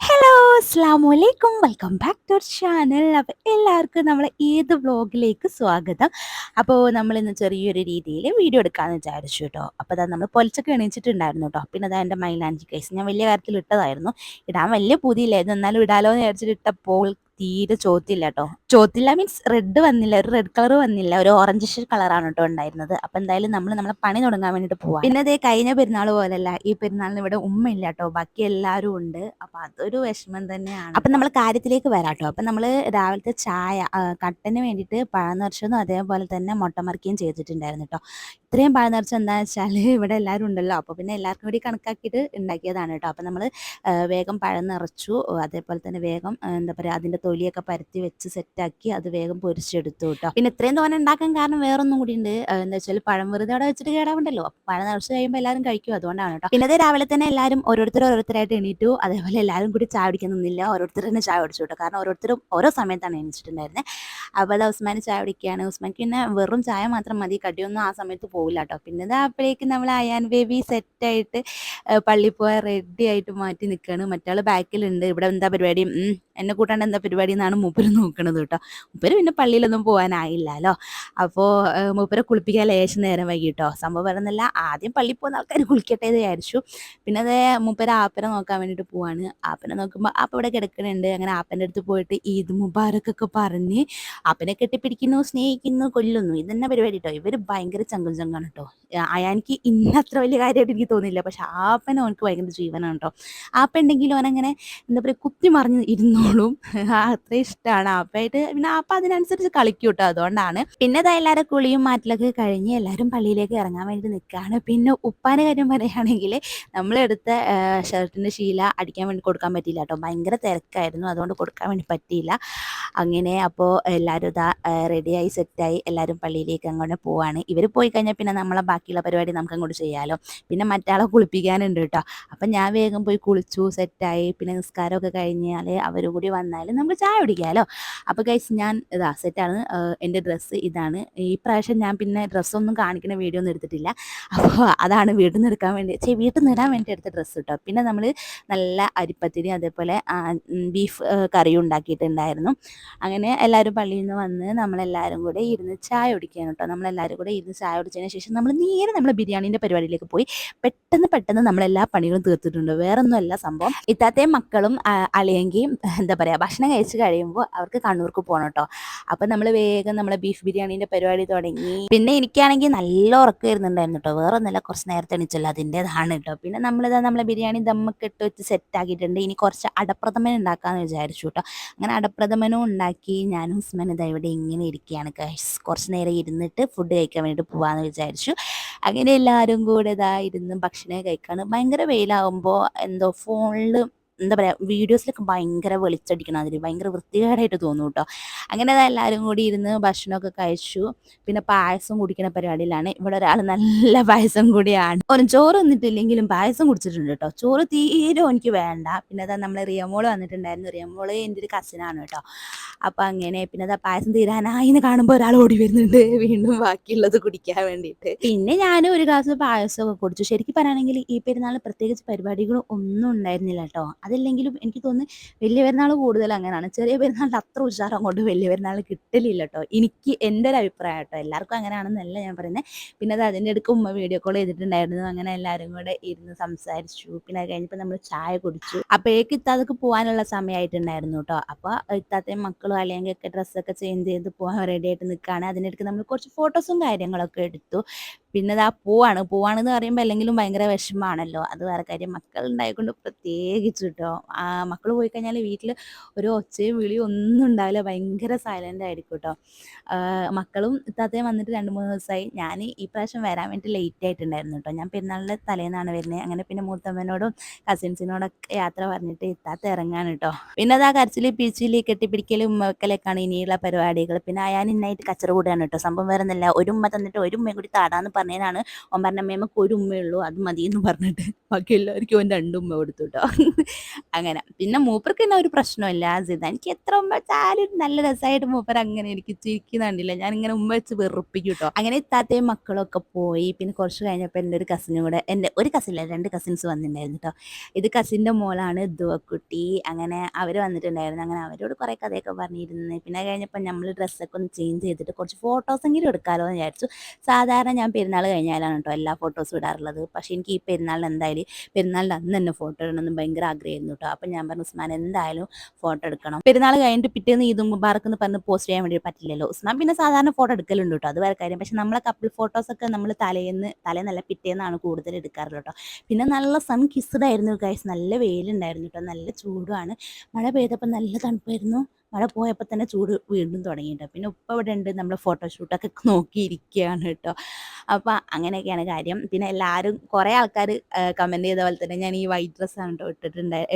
Hello, അസ്സലാമുഅലൈക്കും. Welcome back to our channel. അപ്പോൾ എല്ലാവർക്കും നമ്മളെ ഏത് വ്ളോഗിലേക്ക് സ്വാഗതം. അപ്പോൾ നമ്മളിന്ന് ചെറിയൊരു രീതിയിൽ വീഡിയോ എടുക്കാമെന്ന് വിചാരിച്ചു കേട്ടോ. അപ്പോൾ അതാ നമ്മൾ പൊലച്ചൊക്കെ എണീച്ചിട്ടുണ്ടായിരുന്നു കേട്ടോ. പിന്നെ അതാ എൻ്റെ മൈലാഞ്ചി കേസ് ഞാൻ വലിയ കാര്യത്തിൽ ഇട്ടതായിരുന്നു. ഇടാൻ വലിയ പൂതിയില്ലായിരുന്നു, എന്നാലും ഇടാലോ എന്ന് വിചാരിച്ചിട്ട് ഇട്ടപ്പോൾ തീരെ ചോത്തില്ല കേട്ടോ. ചോത്തില്ല മീൻസ് റെഡ് വന്നില്ല, ഒരു റെഡ് കളർ വന്നില്ല, ഒരു ഓറഞ്ചിഷ് കളറാണ് കേട്ടോ ഉണ്ടായിരുന്നത്. അപ്പോൾ എന്തായാലും നമ്മളെ പണി തുടങ്ങാൻ വേണ്ടിയിട്ട് പോവാം. പിന്നെ അതേ കഴിഞ്ഞ പെരുന്നാൾ പോലല്ല, ഈ പെരുന്നാളിന് ഇവിടെ ഉമ്മ ഇല്ല കേട്ടോ, ബാക്കി എല്ലാവരും ഉണ്ട്. അപ്പോൾ അതൊരു വിഷമം തന്നെയാണ്. അപ്പം നമ്മൾ കാര്യത്തിലേക്ക് വരാം കേട്ടോ. അപ്പം നമ്മൾ രാവിലത്തെ ചായ കട്ടന് വേണ്ടിയിട്ട് പഴം നിറച്ചതും അതേപോലെ തന്നെ മുട്ട മറിക്കുകയും ചെയ്തിട്ടുണ്ടായിരുന്നു കേട്ടോ. ഇത്രയും പഴം നിറച്ചത് എന്താണെന്ന് വെച്ചാൽ ഇവിടെ എല്ലാവരും ഉണ്ടല്ലോ, അപ്പോൾ പിന്നെ എല്ലാവർക്കും കൂടി കണക്കാക്കിയിട്ട് ഉണ്ടാക്കിയതാണ് കേട്ടോ. അപ്പം നമ്മൾ വേഗം പഴം നിറച്ചു, അതേപോലെ തന്നെ വേഗം എന്താ പറയുക, അതിൻ്റെ തൊലിയൊക്കെ പരത്തി വെച്ച് സെറ്റാക്കി അത് വേഗം പൊരിച്ചെടുത്തു കേട്ടോ. പിന്നെ ഇത്രയും തോനെ ഉണ്ടാക്കാൻ കാരണം വേറൊന്നും കൂടി ഉണ്ട്. എന്താ വെച്ചാൽ പഴം വെറുതെ അവിടെ വെച്ചിട്ട് കേടാവണ്ടല്ലോ, പഴം നിറച്ച് കഴിയുമ്പോൾ എല്ലാവരും കഴിക്കും, അതുകൊണ്ടാണ് കേട്ടോ. പിന്നെ അത് രാവിലെ തന്നെ എല്ലാവരും ഓരോരുത്തരായിട്ട് എണീറ്റു. അതേപോലെ എല്ലാവരും കൂടി ചായ കുടിക്കാൻ നിന്നില്ല, ഓരോരുത്തർ തന്നെ ചായ കുടിച്ചു കേട്ടോ. കാരണം ഓരോരുത്തരും ഓരോ സമയത്താണ് എണീച്ചിട്ടുണ്ടായിരുന്നത്. അപ്പോൾ അത് ഉസ്മാൻ ചായ കുടിക്കുകയാണ്. ഉസ്മാൻക്ക് പിന്നെ വെറും ചായ മാത്രം മതി, കടിയൊന്നും ആ സമയത്ത് പോകില്ല കേട്ടോ. പിന്നെ ഇത് അപ്പോഴേക്കും നമ്മൾ അയാൻ ബേബി സെറ്റായിട്ട് പള്ളിയിൽ പോയാൽ റെഡി ആയിട്ട് മാറ്റി നിൽക്കുകയാണ്. മറ്റാൾ ബാക്കിലുണ്ട്. ഇവിടെ എന്താ പരിപാടി, എന്നെ കൂട്ടാണ്ട് എന്താ പരിപാടി എന്നാണ് മൂപ്പര് നോക്കണത് കേട്ടോ. മൂപ്പര് പിന്നെ പള്ളിയിലൊന്നും പോകാനായില്ലല്ലോ. അപ്പോൾ മൂപ്പരെ കുളിപ്പിക്കാൻ ലേശം നേരം വൈകി കേട്ടോ. സംഭവം പറയുന്നില്ല, ആദ്യം പള്ളിയിൽ പോകുന്ന ആൾക്കാർ കുളിക്കട്ടെ എന്ന് വിചാരിച്ചു. പിന്നെ അത് മൂപ്പര് ആപ്പനെ നോക്കാൻ വേണ്ടിയിട്ട് പോവാണ്. ആപ്പനെ നോക്കുമ്പോൾ ആപ്പ ഇവിടെ കിടക്കുന്നുണ്ട്. അങ്ങനെ ആപ്പൻ്റെ അടുത്ത് പോയിട്ട് ഈദ് മുബാറക്കൊക്കെ പറഞ്ഞ് ആപ്പനെ കെട്ടിപ്പിടിക്കുന്നു, സ്നേഹിക്കുന്നു, കൊല്ലുന്നു. ഇതന്നെ പരിപാടി കേട്ടോ. ഇവർ ഭയങ്കര ചങ്കും ചങ്കാണ് കേട്ടോ. അയാൾക്ക് ഇന്ന അത്ര വലിയ കാര്യമായിട്ട് എനിക്ക് തോന്നിയില്ല, പക്ഷെ ആപ്പനെ അവനക്ക് ഭയങ്കര ജീവനാണ് കേട്ടോ. ആപ്പ ഉണ്ടെങ്കിലും അവനങ്ങനെ എന്താ പറയുക, കുത്തി മറിഞ്ഞ് ഇരുന്നോളും. അത്ര ഇഷ്ടമാണ് ആപ്പായിട്ട്. പിന്നെ ആപ്പ അതിനനുസരിച്ച് കളിക്കും കേട്ടോ, അതുകൊണ്ടാണ്. പിന്നെ ഇതാ എല്ലാവരും കുളിയും മാറ്റലൊക്കെ കഴിഞ്ഞ് എല്ലാവരും പള്ളിയിലേക്ക് ഇറങ്ങാൻ വേണ്ടി നിൽക്കുകയാണ്. പിന്നെ ഉപ്പാൻ്റെ കാര്യം പറയുകയാണെങ്കിൽ നമ്മളെടുത്ത ഷർട്ടിൻ്റെ ശീല അടിക്കാൻ വേണ്ടി കൊടുക്കാൻ പറ്റിയില്ല കേട്ടോ. ഭയങ്കര തിരക്കായിരുന്നു, അതുകൊണ്ട് കൊടുക്കാൻ വേണ്ടി പറ്റിയില്ല. അങ്ങനെ അപ്പോൾ എല്ലാവരും ഇതാ റെഡിയായി സെറ്റായി എല്ലാവരും പള്ളിയിലേക്ക് അങ്ങോട്ട് പോവാണ്. ഇവർ പോയി കഴിഞ്ഞാൽ പിന്നെ നമ്മളെ ബാക്കിയുള്ള പരിപാടി നമുക്ക് അങ്ങോട്ട് ചെയ്യാമല്ലോ. പിന്നെ മറ്റാളെ കുളിപ്പിക്കാനുണ്ട് കേട്ടോ. അപ്പം ഞാൻ വേഗം പോയി കുളിച്ചു, സെറ്റായി. പിന്നെ നിസ്കാരമൊക്കെ കഴിഞ്ഞാൽ അവർ കൂടി വന്നാൽ നമുക്ക് ചായ കുടിക്കാമല്ലോ. അപ്പോൾ ഗൈസ് ഞാൻ ഇതാ സെറ്റാണ്. എൻ്റെ ഡ്രസ്സ് ഇതാണ്. ഈ പ്രാവശ്യം ഞാൻ പിന്നെ ഡ്രസ്സൊന്നും കാണിക്കുന്ന വീഡിയോ ഒന്നും എടുത്തിട്ടില്ല. അപ്പോൾ അതാണ് വീട്ടിൽ നിന്ന് എടുക്കാൻ വേണ്ടി വീട്ടിൽ നിന്ന് ഇടാൻ വേണ്ടി എടുത്ത ഡ്രസ്സ് കേട്ടോ. പിന്നെ നമ്മൾ നല്ല അരിപ്പത്തിരി അതേപോലെ ബീഫ് കറിയും ഉണ്ടാക്കിയിട്ടുണ്ടായിരുന്നു. അങ്ങനെ എല്ലാവരും പള്ളിയിൽ നിന്ന് വന്ന് നമ്മളെല്ലാവരും കൂടെ ഇരുന്ന് ചായ കുടിക്കുകയാണ് കേട്ടോ. നമ്മളെല്ലാവരും കൂടെ ഇരുന്ന് ചായ കുടിച്ചതിന് ശേഷം നമ്മൾ നേരെ നമ്മൾ ബിരിയാണീൻ്റെ പരിപാടിയിലേക്ക് പോയി. പെട്ടെന്ന് നമ്മളെല്ലാ പണികളും തീർത്തിട്ടുണ്ട്. വേറൊന്നുമല്ല സംഭവം, ഇത്താത്തയും മക്കളും അളിയെങ്കിൽ എന്താ പറയുക, ഭക്ഷണം കഴിച്ച് കഴിയുമ്പോൾ അവർക്ക് കണ്ണൂർക്ക് പോകണം കേട്ടോ. അപ്പം നമ്മൾ വേഗം നമ്മളെ ബീഫ് ബിരിയാണീൻ്റെ പരിപാടി തുടങ്ങി. പിന്നെ എനിക്കാണെങ്കിൽ നല്ല ഉറക്കം വരുന്നുണ്ടായിരുന്നു കേട്ടോ. വേറെ ഒന്നല്ല, കുറച്ച് നേരത്തെ എണീച്ചല്ലോ, അതിൻ്റെതാണ് കേട്ടോ. പിന്നെ നമ്മളിതാ നമ്മളെ ബിരിയാണി ദമ്മൊക്കെ ഇട്ട് വെച്ച് സെറ്റാക്കിയിട്ടുണ്ട്. ഇനി കുറച്ച് അടപ്രഥമൻ ഉണ്ടാക്കാമെന്ന് വിചാരിച്ചു കേട്ടോ. അങ്ങനെ അടപ്രഥമനും ഉണ്ടാക്കി ഞാനും ഉസ്മാനും ഇതാ ഇവിടെ ഇങ്ങനെ ഇരിക്കുകയാണ്. കുറച്ച് നേരം ഇരുന്നിട്ട് ഫുഡ് കഴിക്കാൻ വേണ്ടിയിട്ട് പോകാമെന്ന് വിചാരിച്ചു. അങ്ങനെ എല്ലാവരും കൂടെ ഇതാ ഇരുന്ന് ഭക്ഷണം കഴിക്കാണ്. ഭയങ്കര വെയിലാകുമ്പോൾ എന്തോ ഫോണിൽ എന്താ പറയുക, വീഡിയോസിലൊക്കെ ഭയങ്കര വെളിച്ചടിക്കണം, അതിൽ ഭയങ്കര വൃത്തികേടായിട്ട് തോന്നും കേട്ടോ. അങ്ങനെ അത് എല്ലാവരും കൂടി ഇരുന്ന് ഭക്ഷണമൊക്കെ കഴിച്ചു. പിന്നെ പായസം കുടിക്കുന്ന പരിപാടിയിലാണ്. ഇവിടെ ഒരാൾ നല്ല പായസം കൂടിയാണ്. ഓന് ചോറ് തിന്നിട്ടില്ലെങ്കിലും പായസം കുടിച്ചിട്ടുണ്ട് കേട്ടോ. ചോറ് തീരെ എനിക്ക് വേണ്ട. പിന്നെ അതാ നമ്മളെ റിയമോള് വന്നിട്ടുണ്ടായിരുന്നു. റിയമോള് എൻ്റെ ഒരു കസിനാണ് കേട്ടോ. അപ്പം അങ്ങനെ പിന്നെ അതാ പായസം തീരാനായി എന്ന് കാണുമ്പോൾ ഒരാൾ ഓടി വരുന്നുണ്ട് വീണ്ടും ബാക്കിയുള്ളത് കുടിക്കാൻ വേണ്ടിയിട്ട്. പിന്നെ ഞാൻ ഒരു ഗ്ലാസ് പായസമൊക്കെ കുടിച്ചു. ശരിക്കും പറയുകയാണെങ്കിൽ ഈ പെരുന്നാൾ പ്രത്യേകിച്ച് പരിപാടികളും ഒന്നും ഉണ്ടായിരുന്നില്ല കേട്ടോ. അതില്ലെങ്കിലും എനിക്ക് തോന്നുന്നു വലിയ പെരുന്നാൾ കൂടുതൽ അങ്ങനെയാണ്. ചെറിയ പെരുന്നാളിൻ്റെ അത്ര ഉഷാർ അങ്ങോട്ട് വലിയ പെരുന്നാൾ കിട്ടലില്ല കേട്ടോ. എനിക്ക് എൻ്റെ ഒരു അഭിപ്രായം കേട്ടോ. എല്ലാവർക്കും അങ്ങനെയാണെന്നല്ല ഞാൻ പറയുന്നത്. പിന്നെ അത് അതിൻ്റെ ഇടയ്ക്ക് ഉമ്മ വീഡിയോ കോൾ ചെയ്തിട്ടുണ്ടായിരുന്നു. അങ്ങനെ എല്ലാവരും കൂടെ ഇരുന്ന് സംസാരിച്ചു. പിന്നെ അത് കഴിഞ്ഞപ്പോൾ നമ്മൾ ചായ കുടിച്ചു. അപ്പോഴേക്ക് ഇത്താത്തക്ക് പോകാനുള്ള സമയമായിട്ടുണ്ടായിരുന്നു കേട്ടോ. അപ്പോൾ ഇത്താത്തയും മക്കളും അല്ലെങ്കിൽ ഒക്കെ ഡ്രസ്സൊക്കെ ചേഞ്ച് ചെയ്ത് പോകാൻ റെഡി ആയിട്ട് നിൽക്കുകയാണ്. അതിനിടയ്ക്ക് നമ്മൾ കുറച്ച് ഫോട്ടോസും കാര്യങ്ങളൊക്കെ എടുത്തു. പിന്നെ ഇതാ പോവാണെന്ന് പറയുമ്പോൾ അല്ലെങ്കിലും ഭയങ്കര വിഷമമാണല്ലോ. അത് വേറെ കാര്യം, മക്കളുണ്ടായിക്കൊണ്ട് പ്രത്യേകിച്ച് കേട്ടോ. മക്കൾ പോയി കഴിഞ്ഞാൽ വീട്ടിൽ ഒരു ഒച്ചയും വിളിയും ഒന്നും ഉണ്ടാവില്ല, ഭയങ്കര സൈലൻ്റ് ആയിരിക്കും കേട്ടോ. മക്കളും ഇത്താത്തയും വന്നിട്ട് 2-3 ദിവസമായി. ഞാൻ ഈ പ്രാവശ്യം വരാൻ വേണ്ടി ലേറ്റ് ആയിട്ടുണ്ടായിരുന്നു കേട്ടോ. ഞാൻ പെരുന്നാളിൻ്റെ തലേന്നാണ് വരുന്നത്. അങ്ങനെ പിന്നെ മൂത്തമ്മനോടും കസിൻസിനോടൊക്കെ യാത്ര പറഞ്ഞിട്ട് ഇത്താത്ത ഇറങ്ങാണ് കേട്ടോ. പിന്നെ അതാ കരച്ചിൽ പിരിച്ചിൽ കെട്ടിപ്പിടിക്കലും ഉമ്മവെക്കലൊക്കെയാണ് ഇനിയുള്ള പരിപാടികൾ. പിന്നെ ഞാൻ ഇന്നായിട്ട് കച്ചറ കൂടെയാണ് കേട്ടോ. സംഭവം വേറെ ഒന്നല്ല, ഒരു ഉമ്മ തന്നിട്ട് ഒരു ഉമ്മയും കൂടി താടാന്ന് പറഞ്ഞതിനാണ് ഓൻ പറഞ്ഞ അമ്മേമ്മക്ക് ഒരു ഉമ്മയുള്ളൂ അത് മതി എന്ന് പറഞ്ഞിട്ട് ബാക്കി എല്ലാവർക്കും ഓൻ 2 ഉമ്മ കൊടുത്തു കേട്ടോ. അങ്ങനെ പിന്നെ മൂപ്പർക്ക് തന്നെ ഒരു പ്രശ്നമില്ല. സിദാനിക്ക് എത്ര ഉമ്മ വെച്ചാലും നല്ല രസമായിട്ട് മൂപ്പർ അങ്ങനെ എനിക്ക് ചിരിക്കുന്ന കണ്ടില്ല. ഞാനിങ്ങനെ ഉമ്മ വെച്ച് വെറുപ്പിക്കും കേട്ടോ. അങ്ങനെ ഇത്താത്തയും മക്കളൊക്കെ പോയി. പിന്നെ കുറച്ച് കഴിഞ്ഞപ്പോൾ എൻ്റെ ഒരു കസിനും കൂടെ, എൻ്റെ ഒരു കസിനില്ല 2 കസിൻസ് വന്നിട്ടുണ്ടായിരുന്നു കേട്ടോ. ഇത് കസിൻ്റെ മോളാണ് ദുവക്കുട്ടി. അങ്ങനെ അവർ വന്നിട്ടുണ്ടായിരുന്നു. അങ്ങനെ അവരോട് കുറേ കഥയൊക്കെ പറഞ്ഞിരുന്നു. പിന്നെ അത് കഴിഞ്ഞപ്പോൾ നമ്മൾ ഡ്രസ്സൊക്കെ ഒന്ന് ചേഞ്ച് ചെയ്തിട്ട് കുറച്ച് ഫോട്ടോസെങ്കിലും എടുക്കാമല്ലോ എന്ന് വിചാരിച്ചു. സാധാരണ ഞാൻ പെരുന്നാൾ കഴിഞ്ഞാലാണ് കേട്ടോ എല്ലാ ഫോട്ടോസും ഇടാറുള്ളത്. പക്ഷേ എനിക്ക് ഈ പെരുന്നാളിന് എന്തായാലും പെരുന്നാളിൻ്റെ അന്ന് തന്നെ ഫോട്ടോ ഇടണമെന്ന് ഭയങ്കര ആഗ്രഹമായിരുന്നു കേട്ടോ. അപ്പം ഞാൻ പറഞ്ഞു ഉസ്മാൻ എന്തായാലും ഫോട്ടോ എടുക്കണം. പെരുന്നാൾ കഴിഞ്ഞിട്ട് പിറ്റേന്ന് ഈദും മുബാറക്ക് എന്ന് പറഞ്ഞ് പോസ്റ്റ് ചെയ്യാൻ വേണ്ടി പറ്റില്ലല്ലോ. ഉസ്മാൻ പിന്നെ സാധാരണ ഫോട്ടോ എടുക്കലുണ്ട് കേട്ടോ, അത് വേറെ കാര്യം. പക്ഷെ നമ്മളെ കപ്പിൾ ഫോട്ടോസൊക്കെ നമ്മൾ തലേന്നല്ല പിറ്റേന്നാണ് കൂടുതൽ എടുക്കാറുള്ളത് കേട്ടോ. പിന്നെ നല്ല സൺ കിസ്ഡ് ആയിരുന്നു ഗൈസ്, നല്ല വെയിലുണ്ടായിരുന്നു കേട്ടോ, നല്ല ചൂടുമാണ്. മഴ പെയ്തപ്പോൾ നല്ല തണുപ്പായിരുന്നു. മഴ പോയപ്പോൾ തന്നെ ചൂട് വീണ്ടും തുടങ്ങിയിട്ടോ. പിന്നെ ഉപ്പ ഇവിടെ ഉണ്ട്, നമ്മൾ ഫോട്ടോഷൂട്ടൊക്കെ നോക്കിയിരിക്കുകയാണ് കേട്ടോ. അപ്പോൾ അങ്ങനെയൊക്കെയാണ് കാര്യം. പിന്നെ എല്ലാവരും കുറേ ആൾക്കാർ കമൻറ്റ് ചെയ്ത പോലെ തന്നെ ഞാൻ ഈ വൈറ്റ് ഡ്രസ്സാണ് കേട്ടോ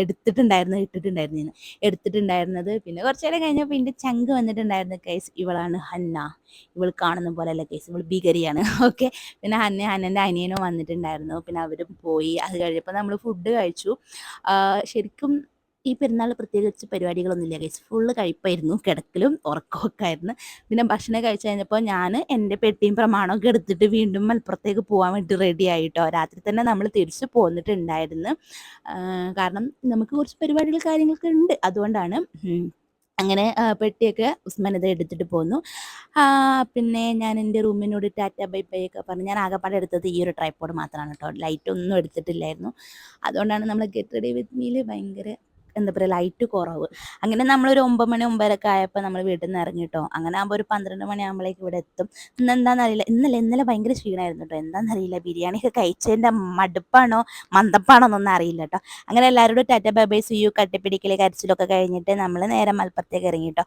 എടുത്തിട്ടുണ്ടായിരുന്നത്. പിന്നെ കുറച്ച് നേരം കഴിഞ്ഞപ്പോൾ എൻ്റെ ചങ്ക് വന്നിട്ടുണ്ടായിരുന്നു കേസ്. ഇവളാണ് ഹന്ന. ഇവൾ കാണുന്ന പോലെയല്ല കേസ്, ഇവൾ ഭീകരിയാണ്. ഓക്കെ. പിന്നെ ഹന്നൻ്റെ അനിയനും വന്നിട്ടുണ്ടായിരുന്നു. പിന്നെ അവരും പോയി. അത് കഴിഞ്ഞപ്പോൾ നമ്മൾ ഫുഡ് കഴിച്ചു. ശരിക്കും ഈ പെരുന്നാൾ പ്രത്യേകിച്ച് പരിപാടികളൊന്നുമില്ല ഗൈസ്, ഫുള്ള് കഴിപ്പായിരുന്നു, കിടക്കലും ഉറക്കമൊക്കെ ആയിരുന്നു. പിന്നെ ഭക്ഷണം കഴിച്ച് കഴിഞ്ഞപ്പോൾ ഞാൻ എൻ്റെ പെട്ടിയും പ്രമാണമൊക്കെ എടുത്തിട്ട് വീണ്ടും മലപ്പുറത്തേക്ക് പോകാൻ വേണ്ടി റെഡി ആയിട്ടോ. രാത്രി തന്നെ നമ്മൾ തിരിച്ച് പോന്നിട്ടുണ്ടായിരുന്നു. കാരണം നമുക്ക് കുറച്ച് പരിപാടികൾ കാര്യങ്ങളൊക്കെ ഉണ്ട്, അതുകൊണ്ടാണ്. അങ്ങനെ പെട്ടിയൊക്കെ ഉസ്മാൻ ഇത് എടുത്തിട്ട് പോന്നു. പിന്നെ ഞാൻ എൻ്റെ റൂമിനോട് ടാറ്റ ബൈ ബൈ ഒക്കെ പറഞ്ഞു. ഞാൻ ആകെപ്പാടെ എടുത്തത് ഈ ഒരു ട്രൈപ്പോഡ് മാത്രമാണ് കേട്ടോ, ലൈറ്റ് ഒന്നും എടുത്തിട്ടില്ലായിരുന്നു. അതുകൊണ്ടാണ് നമ്മൾ ഗെറ്റ് റെഡി വിത്ത് മീൽ ഭയങ്കര എന്താ പറയുക ലൈറ്റ് കുറവ്. അങ്ങനെ നമ്മളൊരു 9 മണി 9:30 ആയപ്പോൾ നമ്മൾ വീട്ടിൽ നിന്ന് ഇറങ്ങി കേട്ടോ. അങ്ങനെ ആകുമ്പോൾ ഒരു 12 മണിയാകുമ്പോഴേക്ക് ഇവിടെ എത്തും. ഇന്നെന്താണെന്നറിയില്ല, ഇന്നലെ ഭയങ്കര ക്ഷീണമായിരുന്നു കേട്ടോ. എന്താണെന്നറിയില്ല, ബിരിയാണിയൊക്കെ കഴിച്ചതിൻ്റെ മടുപ്പാണോ മന്ദപ്പാണോ എന്നൊന്നും അറിയില്ല കേട്ടോ. അങ്ങനെ എല്ലാവരോടും ടാറ്റ ബൈ ബൈ സി യു കട്ടിപ്പിടിക്കൽ കരച്ചിലൊക്കെ കഴിഞ്ഞിട്ട് നമ്മൾ നേരെ മലപ്പുറത്തേക്ക് ഇറങ്ങി കേട്ടോ.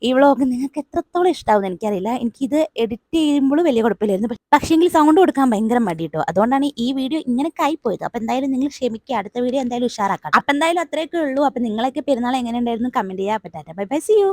ഈ വ്ളോഗ് നിങ്ങൾക്ക് എത്രത്തോളം ഇഷ്ടമാവുമെന്ന് എനിക്കറിയില്ല. എനിക്കിത് എഡിറ്റ് ചെയ്യുമ്പോൾ വലിയ കുഴപ്പമില്ലായിരുന്നു, പക്ഷേങ്കിൽ സൗണ്ട് കൊടുക്കാൻ ഭയങ്കര മടി കേട്ടോ. അതുകൊണ്ടാണ് ഈ വീഡിയോ ഇങ്ങനെ പോയത്. അപ്പോൾ എന്തായാലും നിങ്ങൾ ക്ഷമിക്കുക, അടുത്ത വീഡിയോ എന്തായാലും ഉഷാറാക്കാം. അപ്പോൾ എന്തായാലും അത്രയൊക്കെ ഉള്ളൂ. അപ്പോൾ നിങ്ങളൊക്കെ പെരുന്നാൾ എങ്ങനെ ഉണ്ടായിരുന്നു കമൻറ്റ് ചെയ്യുക. അപ്പോൾ tata bye bye see U.